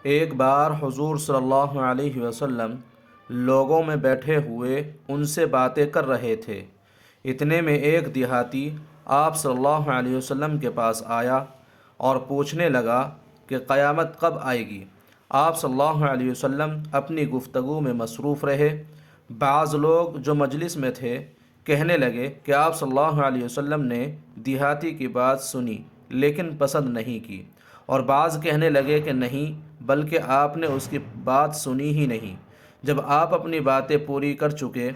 ایک بار حضور صلی اللہ علیہ وسلم لوگوں میں بیٹھے ہوئے ان سے باتیں کر رہے تھے۔ اتنے میں ایک دیہاتی آپ صلی اللہ علیہ وسلم کے پاس آیا اور پوچھنے لگا کہ قیامت کب آئے گی۔ آپ صلی اللہ علیہ وسلم اپنی گفتگو میں مصروف رہے۔ بعض لوگ جو مجلس میں تھے کہنے لگے کہ آپ صلی اللہ علیہ وسلم نے دیہاتی کی بات سنی لیکن پسند نہیں کی، اور بعض کہنے لگے کہ نہیں بلکہ آپ نے اس کی بات سنی ہی نہیں۔ جب آپ اپنی باتیں پوری کر چکے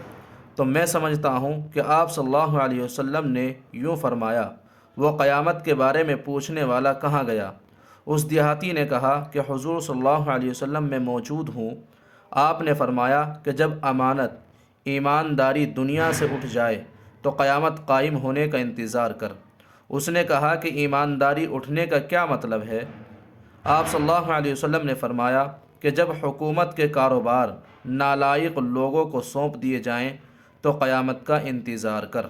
تو میں سمجھتا ہوں کہ آپ صلی اللہ علیہ وسلم نے یوں فرمایا، وہ قیامت کے بارے میں پوچھنے والا کہاں گیا؟ اس دیہاتی نے کہا کہ حضور صلی اللہ علیہ وسلم میں موجود ہوں۔ آپ نے فرمایا کہ جب امانت ایمانداری دنیا سے اٹھ جائے تو قیامت قائم ہونے کا انتظار کر۔ اس نے کہا کہ ایمانداری اٹھنے کا کیا مطلب ہے؟ آپ صلی اللہ علیہ وسلم نے فرمایا کہ جب حکومت کے کاروبار نالائق لوگوں کو سونپ دیے جائیں تو قیامت کا انتظار کر۔